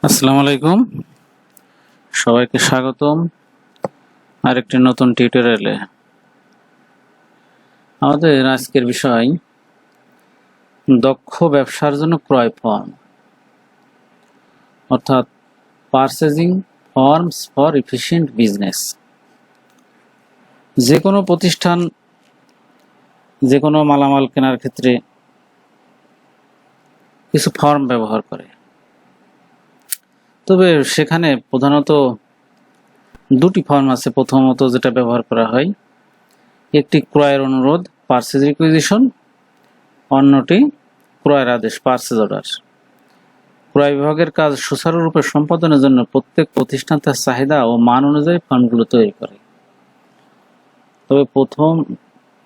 আসসালামু আলাইকুম, সবাইকে স্বাগতম আরেকটি নতুন টিউটোরিয়ালে। আমাদের আজকের বিষয় দক্ষ ব্যবসার জন্য ক্রয় ফর্ম, অর্থাৎ purchasing forms for efficient business. যে কোনো প্রতিষ্ঠান যে কোনো মালামাল কেনার ক্ষেত্রে কিছু ফর্ম ব্যবহার করে, তবে সেখানে প্রধানত দুটি ফর্ম আছে। প্রথমত যেটা ব্যবহার করা হয়, একটি ক্রয়ের অনুরোধ পারচেজ রিকুইজিশন, অন্যটি ক্রয়ের আদেশ পারচেজ অর্ডার। ক্রয় বিভাগের কাজ সুচারুরূপে সম্পাদনের জন্য প্রত্যেক প্রতিষ্ঠান তার চাহিদা ও মান অনুযায়ী ফর্মগুলো তৈরি করে। তবে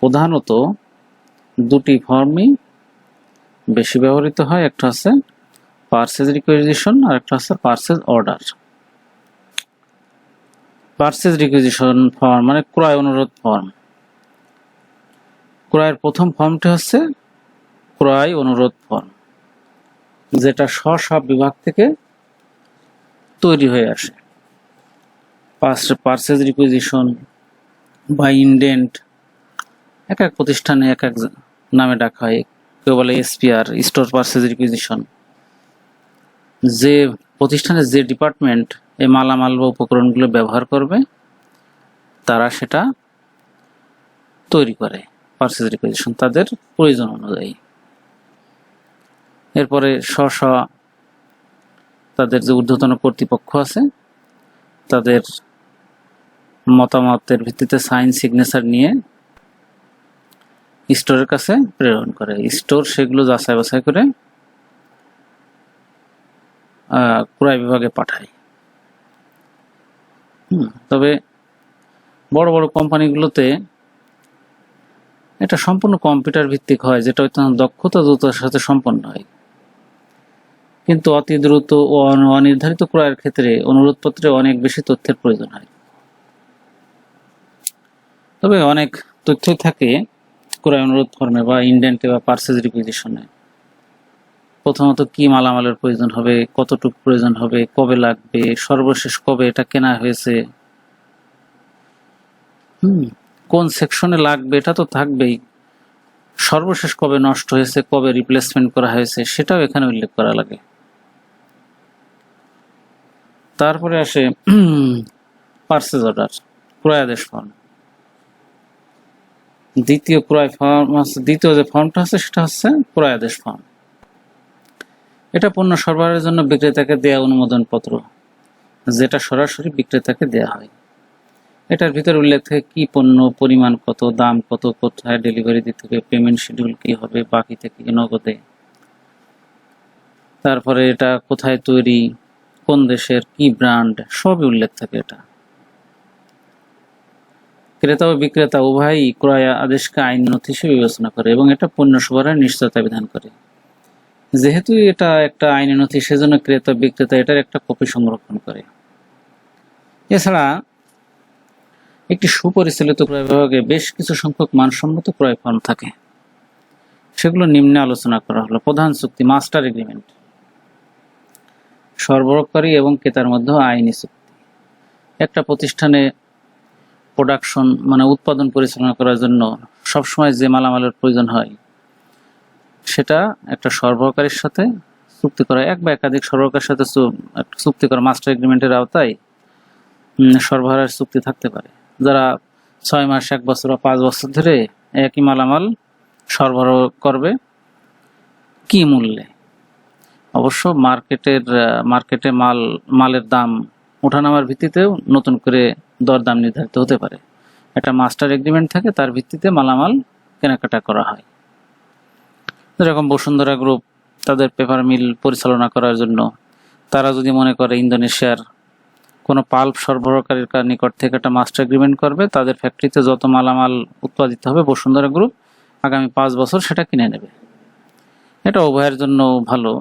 প্রধানত দুটি ফর্মই বেশি ব্যবহৃত হয়, একটা হচ্ছে পারচেজ রিকুইজিশন আর একটা হচ্ছে purchase order. Purchase requisition form মানে ক্রয় অনুরোধ ফর্ম। ক্রয়ের প্রথম ফর্মটি হচ্ছে ক্রয় অনুরোধ ফর্ম, যেটা সব বিভাগ থেকে তৈরি হয়ে আসে। পারচেজ রিকুইজিশন বা ইনডেন্ট এক এক প্রতিষ্ঠানে এক এক নামে ডাকা হয়। কেউ বলে এসপিআর, স্টোর পারচেজ রিকুইজিশন। যে প্রতিষ্ঠানের যে ডিপার্টমেন্ট এই মালামাল বা উপকরণগুলো ব্যবহার করবে, তারা সেটা তৈরি করে পারচেজ রিকুইজিশন তাদের প্রয়োজন অনুযায়ী। এরপরে তাদের যে ঊর্ধ্বতন কর্তৃপক্ষ আছে, তাদের মতামতের ভিত্তিতে সাইন সিগনেচার নিয়ে স্টোরের কাছে প্রেরণ করে। স্টোর সেগুলো যাচাই বাছাই করে ক্রয় বিভাগে পাঠায়। তবে বড় বড় কোম্পানিগুলোতে এটা সম্পূর্ণ কম্পিউটার ভিত্তিক হয়, যেটা অত্যন্ত দক্ষতা দ্রুততার সাথে সম্পন্ন হয়। কিন্তু অতি দ্রুত ও অনির্ধারিত ক্রয়ের ক্ষেত্রে অনুরোধপত্রে অনেক বেশি তথ্যের প্রয়োজন হয়। তবে অনেক তথ্যই থাকে ক্রয় অনুরোধ ফর্মে বা ইনডেন্টে বা পারচেজ রিকুইজিশনে। প্রথমত কি মালামালের প্রয়োজন হবে, কতটুকু প্রয়োজন হবে, কবে লাগবে, সর্বশেষ কবে এটা কেনা হয়েছে, কোন সেকশনে লাগবে এটা তো থাকবেই, সর্বশেষ কবে নষ্ট হয়েছে, কবে রিপ্লেসমেন্ট করা হয়েছে সেটাও এখানে উল্লেখ করা লাগে। তারপরে আসে পারচেজ অর্ডার, ক্রয় আদেশ ফর্ম। দ্বিতীয় যে ফর্মটা আছে সেটা হচ্ছে ক্রয় আদেশ ফর্ম। এটা পণ্য সরবরাহের জন্য বিক্রেতাকে দেয়া অনুমোদন পত্র, যেটা সরাসরি বিক্রেতাকে দেয়া হয়। এটার ভিতরে উল্লেখ থাকে কি পণ্য, পরিমাণ কত, দাম কত, কোথায় ডেলিভারি দিতে হবে, পেমেন্ট শিডিউল কি হবে, বাকি থেকে নগদে। তারপরে এটা কোথায় তৈরি, কোন দেশের, কি ব্র্যান্ড, সবই উল্লেখ থাকে। এটা ক্রেতা ও বিক্রেতা উভয়ই ক্রয় আদেশকে আইন নথি হিসেবে বিবেচনা করে এবং এটা পণ্য সরবরাহের নিশ্চয়তা বিধান করে। যেহেতু এটা একটা আইনি নথি, সেজন্য ক্রেতা বিক্রেতা এটার একটা কপি সংরক্ষণ করে। এছাড়া একটি সুপরিচালিত ক্রয় বিভাগে বেশ কিছু সংখ্যক মানসম্মত ক্রয় ফর্ম থাকে। সেগুলো নিম্নে আলোচনা করা হলো। প্রধান চুক্তি, মাস্টার এগ্রিমেন্ট, সরবরাহকারী এবং ক্রেতার মধ্যে আইনি চুক্তি। একটা প্রতিষ্ঠানে প্রোডাকশন মানে উৎপাদন পরিচালনা করার জন্য সবসময় যে মালামালের প্রয়োজন হয়, সেটা একটা সরবরাহকারীর সাথে চুক্তি করা, এক বা একাধিক সরবরাহকারীর সাথে চুক্তি করা মাস্টার এগ্রিমেন্টের আওতায় সরবরাহের চুক্তি থাকতে পারে, যারা 6 মাস, 1 বছর বা 5 বছর ধরে একই মালামাল সরবরাহ করবে। কি মূল্যে? অবশ্য মার্কেটে মালের দাম ওঠানামার ভিত্তিতেও নতুন করে দরদাম নির্ধারিত হতে পারে। একটা মাস্টার এগ্রিমেন্ট থাকে, তার ভিত্তিতে মালামাল কেনাকাটা করা হয়। যেরকম বসুন্ধরা গ্রুপ তাদের পেপার মিল পরিচালনা করার জন্য তারা যদি মনে করে ইন্দোনেশিয়ার কোনো পাল্প সরবরাহকারীর নিকট থেকে একটা মাস্টার এগ্রিমেন্ট করবে, তাদের ফ্যাক্টরিতে যত মালামাল উৎপাদিত হবে বসুন্ধরা গ্রুপ আগামী 5 বছর সেটা কিনে নেবে। এটা উভয়ের জন্য ভালো।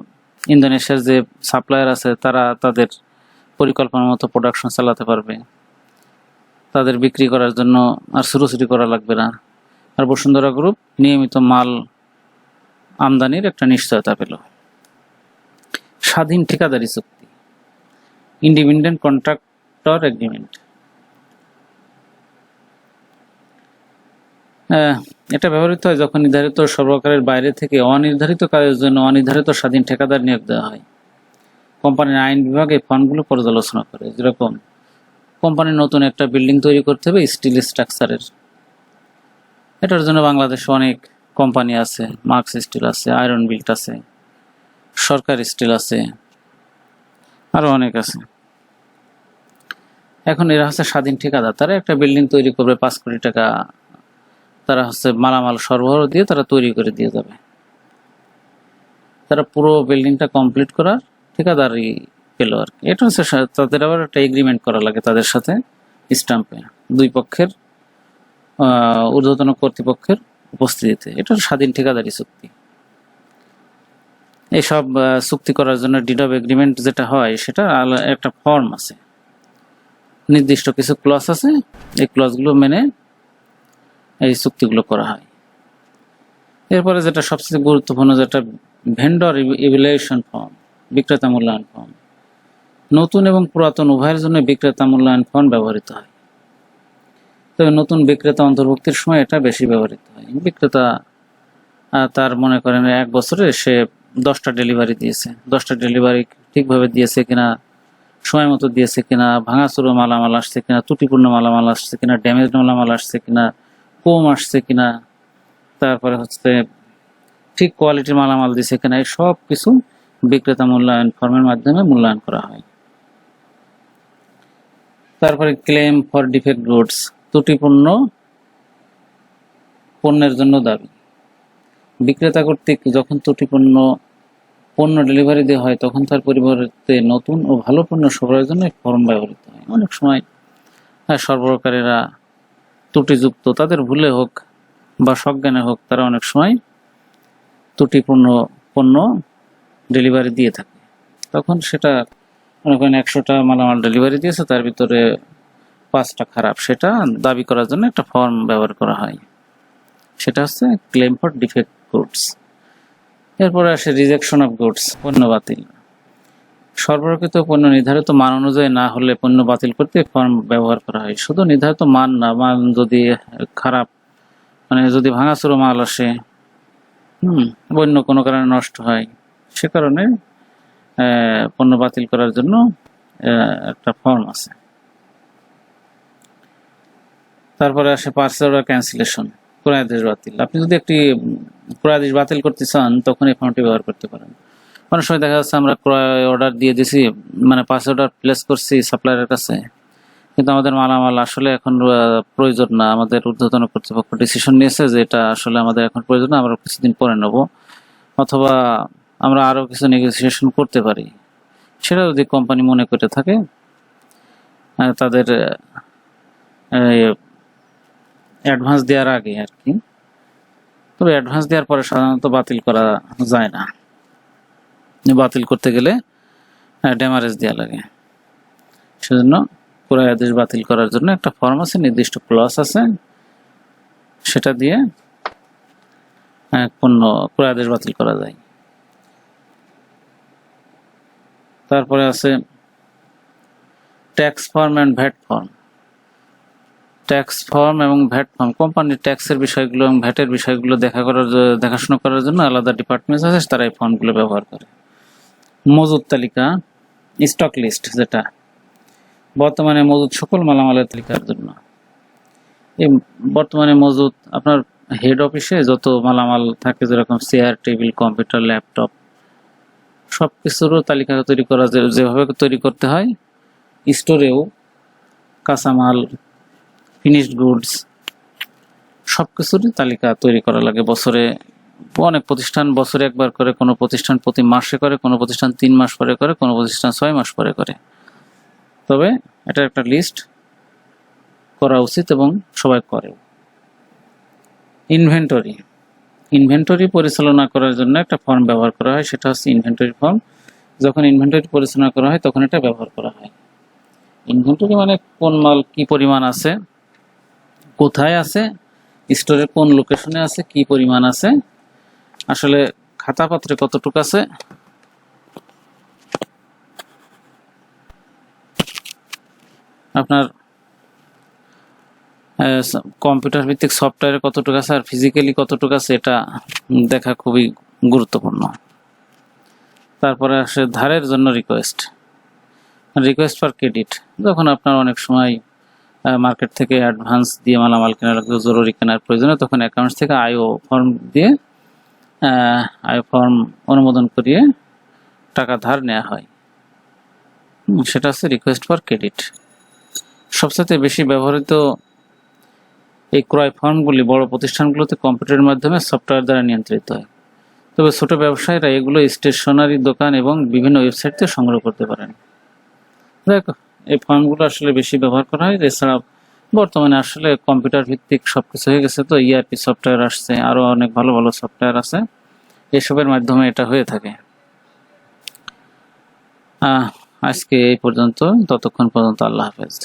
ইন্দোনেশিয়ার যে সাপ্লায়ার আছে, তারা তাদের পরিকল্পনা মতো প্রোডাকশন চালাতে পারবে, তাদের বিক্রি করার জন্য আর ছুটোছুটি করা লাগবে না। আর বসুন্ধরা গ্রুপ নিয়মিত মাল আমদানির একটা নিশ্চয়তা পেল। স্বাধীন ঠিকাদারি চুক্তি, ইন্ডিপেন্ডেন্ট কন্ট্রাক্টর এগ্রিমেন্ট। এটা ব্যবহৃত হয় যখন নির্ধারিত সরবরাহের বাইরে থেকে অনির্ধারিত কাজের জন্য অনির্ধারিত স্বাধীন ঠিকাদার নিয়োগ দেওয়া হয়। কোম্পানির আইন বিভাগ এই ফর্মগুলো পর্যালোচনা করে। যেরকম কোম্পানির নতুন একটা বিল্ডিং তৈরি করতে হবে স্টিল স্ট্রাকচারের, এটার জন্য বাংলাদেশে অনেক কোম্পানি আছে, মার্কস স্টিল আছে, আয়রন বিল্ট আছে, সরকার স্টিল আছে, আরো অনেক আছে। এখন এরা হচ্ছে স্বাধীন ঠিকাদার, তারা একটা বিল্ডিং তৈরি করবে 5 কোটি টাকা, তারা হচ্ছে মালামাল সরবরাহ দিয়ে তারা তৈরি করে দিয়ে যাবে। তারা পুরো বিল্ডিংটা কমপ্লিট করার ঠিকাদারি পেল আর কি। এটা হচ্ছে তাদের আবার একটা এগ্রিমেন্ট করা লাগে তাদের সাথে স্ট্যাম্পে, দুই পক্ষের ঊর্ধ্বতন কর্তৃপক্ষের উপস্থিতিতে। এটা স্বাধীন ঠিকাদারি চুক্তি। এইসব চুক্তি করার জন্য ডিড অফ এগ্রিমেন্ট যেটা হয় সেটা একটা ফর্ম আছে, নির্দিষ্ট কিছু ক্লজ আছে, এই ক্লজগুলো মেনে এই চুক্তিগুলো করা হয়। এরপরে যেটা সবচেয়ে গুরুত্বপূর্ণ, যেটা ভেন্ডর ইভ্যালুয়েশন ফর্ম, বিক্রেতা মূল্যায়ন ফর্ম। নতুন এবং পুরাতন উভয়ের জন্য বিক্রেতা মূল্যায়ন ফর্ম ব্যবহৃত হয়, তবে নতুন বিক্রেতা অন্তর্ভুক্তির সময় এটা বেশি ব্যবহৃত হয়। বিক্রেতা তার মনে করেন 1 বছরে সে 10টা ডেলিভারি দিয়েছে, 10টা ডেলিভারি ঠিকভাবে দিয়েছে কিনা, সময় মতো দিয়েছে কিনা, ভাঙাচুরো মালামাল আসছে কিনা, ত্রুটিপূর্ণ মালামাল আসছে কিনা, ড্যামেজ মালামাল আসছে কিনা, কম আসছে কিনা, তারপরে হচ্ছে ঠিক কোয়ালিটির মালামাল দিছে কিনা, এই সব কিছু বিক্রেতা মূল্যায়ন ফর্মের মাধ্যমে মূল্যায়ন করা হয়। তারপরে ক্লেম ফর ডিফেক্ট গুডস, ত্রুটিপূর্ণ পণ্যের জন্য দাবি। বিক্রেতা কর্তৃক যখন ত্রুটিপূর্ণ পণ্য ডেলিভারি দেওয়া হয় তখন তার পরিবর্তে নতুন ও ভালো পণ্য সরবরাহের জন্য ফর্ম ব্যবহৃত হয়। অনেক সময় সরবরাহকারীরা ত্রুটিযুক্ত, তাদের ভুলে হোক বা সজ্ঞানে হোক, তারা অনেক সময় ত্রুটিপূর্ণ পণ্য ডেলিভারি দিয়ে থাকে। তখন সেটা মনে করেন 100টা মালামাল ডেলিভারি দিয়েছে, তার ভিতরে 5টা খারাপ, সেটা দাবি করার জন্য একটা ফর্ম ব্যবহার করা হয়, সেটা হচ্ছে ক্লেম ফর ডিফেক্ট গুডস। এরপরে আসে রিজেকশন অফ গুডস, পণ্য বাতিল। সরবরাহকৃত পণ্য নির্ধারিত মান অনুযায়ী না হলে পণ্য বাতিল করতে ফর্ম ব্যবহার করা হয়। শুধু নির্ধারিত মান না, মান যদি খারাপ, মানে যদি ভাঙাচুরো মাল আসে, অন্য কোনো কারণে নষ্ট হয়, সে কারণে পণ্য বাতিল করার জন্য একটা ফর্ম আছে। তারপরে আসে পার্সেল অর্ডার ক্যান্সেলেশন, ক্রয়াদেশ বাতিল। আপনি যদি একটি ক্রয়াদেশ বাতিল করতে চান তখন এই ফর্মটি ব্যবহার করতে পারেন। অনেক সময় দেখা যাচ্ছে আমরা ক্রয় অর্ডার দিয়ে দিয়েছি, মানে পার্সেল অর্ডার প্লেস করছি সাপ্লায়ারের কাছে, কিন্তু আমাদের মালামাল আসলে এখন প্রয়োজন না, আমাদের ঊর্ধ্বতন কর্তৃপক্ষ ডিসিশন নিয়েছে যে এটা আসলে আমাদের এখন প্রয়োজন না, আমরা কিছুদিন পরে নেব, অথবা আমরা আরো কিছু নেগোসিয়েশন করতে পারি। সেটা যদি কোম্পানি মনে করে থাকে, তাদের অ্যাডভান্স দেওয়ার আগে আর কি, তবে অ্যাডভান্স দেওয়ার পরে সাধারণত বাতিল করা যায় না। বাতিল করতে গেলে ড্যামারেজ দেওয়া লাগে, সেজন্য ক্রয় আদেশ বাতিল করার জন্য একটা ফর্ম আছে, নির্দিষ্ট ক্লজ আছে, সেটা দিয়ে পণ্য ক্রয় আদেশ বাতিল করা যায়। তারপরে আছে tax form and VAT form. Tax form এবং ভ্যাট ফর্ম, কোম্পানির ট্যাক্সের বিষয়গুলো এবং ভ্যাটের বিষয়গুলো দেখাশোনা করার জন্য আলাদা ডিপার্টমেন্ট আছে, তারা এই ফর্মগুলো ব্যবহার করে। মজুদ তালিকা, স্টক লিস্ট, যেটা বর্তমানে মজুদ সকল মালামালের তালিকার জন্য। এই বর্তমানে মজুদ আপনার হেড অফিসে যত মালামাল থাকে, যেরকম চেয়ার, টেবিল, কম্পিউটার, ল্যাপটপ, সবকিছুরও তালিকা তৈরি করা, যেভাবে তৈরি করতে হয় স্টোরেও কাঁচামাল, ফিনিশড গুডস, সবকিছুরই তালিকা তৈরি করা লাগে। বছরে অনেক প্রতিষ্ঠান বছরে একবার করে, কোনো প্রতিষ্ঠান প্রতি মাসে করে, কোনো প্রতিষ্ঠান 3 মাস পরে করে, কোনো প্রতিষ্ঠান 6 মাস পরে করে। তবে এটা একটা লিস্ট করা উচিত এবং সবাই করে। ইনভেন্টরি, ইনভেন্টরি পরিচালনা করার জন্য একটা ফর্ম ব্যবহার করা হয়, সেটা হচ্ছে ইনভেন্টরি ফর্ম। যখন ইনভেন্টরি পরিচালনা করা হয় তখন এটা ব্যবহার করা হয়। ইনভেন্টরি মানে কোন মাল কি পরিমাণ আছে, কোথায় আছে, স্টোরে কোন লোকেশনে আছে, কি পরিমাণ আছে, আসলে খাতাপত্রে কতটুকু আছে, আপনার কম্পিউটার ভিত্তিক সফটওয়্যারে কতটুকু আছে আর ফিজিক্যালি কতটুকু আছে এটা দেখা খুবই গুরুত্বপূর্ণ। তারপরে আসে ধারের জন্য রিকোয়েস্ট ফর ক্রেডিট। যখন আপনার অনেক সময় মার্কেট থেকে অ্যাডভান্স দিয়ে মালামাল কেনা লাগবে, জরুরি কেনার প্রয়োজনে, তখন অ্যাকাউন্টস থেকে আইও ফর্ম দিয়ে আইও ফর্ম অনুমোদন করিয়ে টাকা ধার নেওয়া হয়, সেটা হচ্ছে রিকোয়েস্ট ফর ক্রেডিট। সবচেয়ে বেশি ব্যবহৃত এই ক্রয় ফর্মগুলি বড় প্রতিষ্ঠানগুলোতে কম্পিউটারের মাধ্যমে সফটওয়্যার দ্বারা নিয়ন্ত্রিত হয়, তবে ছোট ব্যবসায়ীরা এগুলো স্টেশনারি দোকান এবং বিভিন্ন ওয়েবসাইট থেকে সংগ্রহ করতে পারেন। দেখো, এই ফর্মগুলো আসলে বেশি ব্যবহার করা হয়। এছাড়া বর্তমানে আসলে কম্পিউটার ভিত্তিক সবকিছু হয়ে গেছে, তো ইআরপি সফটওয়্যার আসছে, আরো অনেক ভালো ভালো সফটওয়্যার আছে, এসবের মাধ্যমে এটা হয়ে থাকে। আজকে এই পর্যন্ত, ততক্ষণ পর্যন্ত আল্লাহ হাফেজ।